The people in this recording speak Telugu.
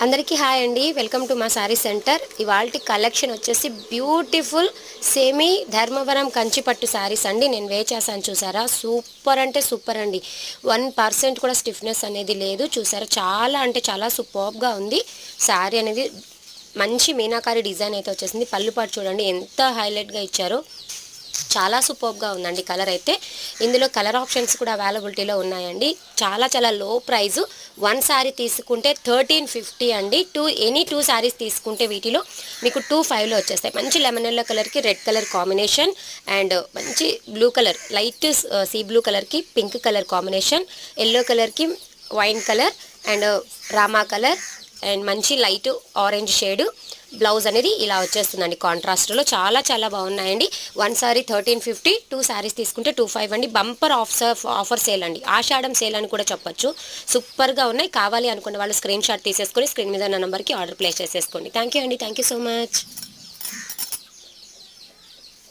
అందరికీ హాయ్ అండి, వెల్కమ్ టు మా సారీ సెంటర్. ఇవాల్టి కలెక్షన్ వచ్చేసి బ్యూటిఫుల్ సెమీ ధర్మవరం కంచిపట్టు శారీస్ అండి. నేను వేచేసాను చూసారా, సూపర్ అంటే సూపర్ అండి. 1% కూడా స్టిఫ్నెస్ అనేది లేదు. చూసారా, చాలా అంటే చాలా సూపర్గా ఉంది శారీ అనేది. మంచి మీనాకారి డిజైన్ అయితే వచ్చేసింది. పళ్ళు పాటు చూడండి ఎంత హైలైట్గా ఇచ్చారో, చాలా సూపర్గా ఉందండి. కలర్ అయితే ఇందులో కలర్ ఆప్షన్స్ కూడా అవైలబిలిటీలో ఉన్నాయండి. చాలా చాలా లో ప్రైజు. 1 శారీ తీసుకుంటే 1350 అండి. ఎనీ 2 శారీస్ తీసుకుంటే వీటిలో మీకు 25లో వచ్చేస్తాయి. మంచి లెమన్ ఎల్లో కలర్కి రెడ్ కలర్ కాంబినేషన్ అండ్ మంచి blue colour, light sea blue కలర్కి పింక్ కలర్ కాంబినేషన్, ఎల్లో కలర్కి wine colour and Rama colour and మంచి లైట్ ఆరెంజ్ షేడ్ బ్లౌజ్ అనేది ఇలా వచ్చేస్తుందండి. కాంట్రాస్ట్లో చాలా చాలా బాగున్నాయండి. 1 సారీ 1350, 2 శారీస్ తీసుకుంటే 25 అండి. బంపర్ ఆఫర్ సేల్ అండి, ఆషాఢం సేల్ అని కూడా చెప్పొచ్చు. సూపర్గా ఉన్నాయి. కావాలి అనుకున్న వాళ్ళు స్క్రీన్ షాట్ తీసేసుకొని స్క్రీన్ మీద ఉన్న నెంబర్కి ఆర్డర్ ప్లేస్ చేసేసుకోండి. థ్యాంక్ యూ అండి, థ్యాంక్ యూ సో మచ్.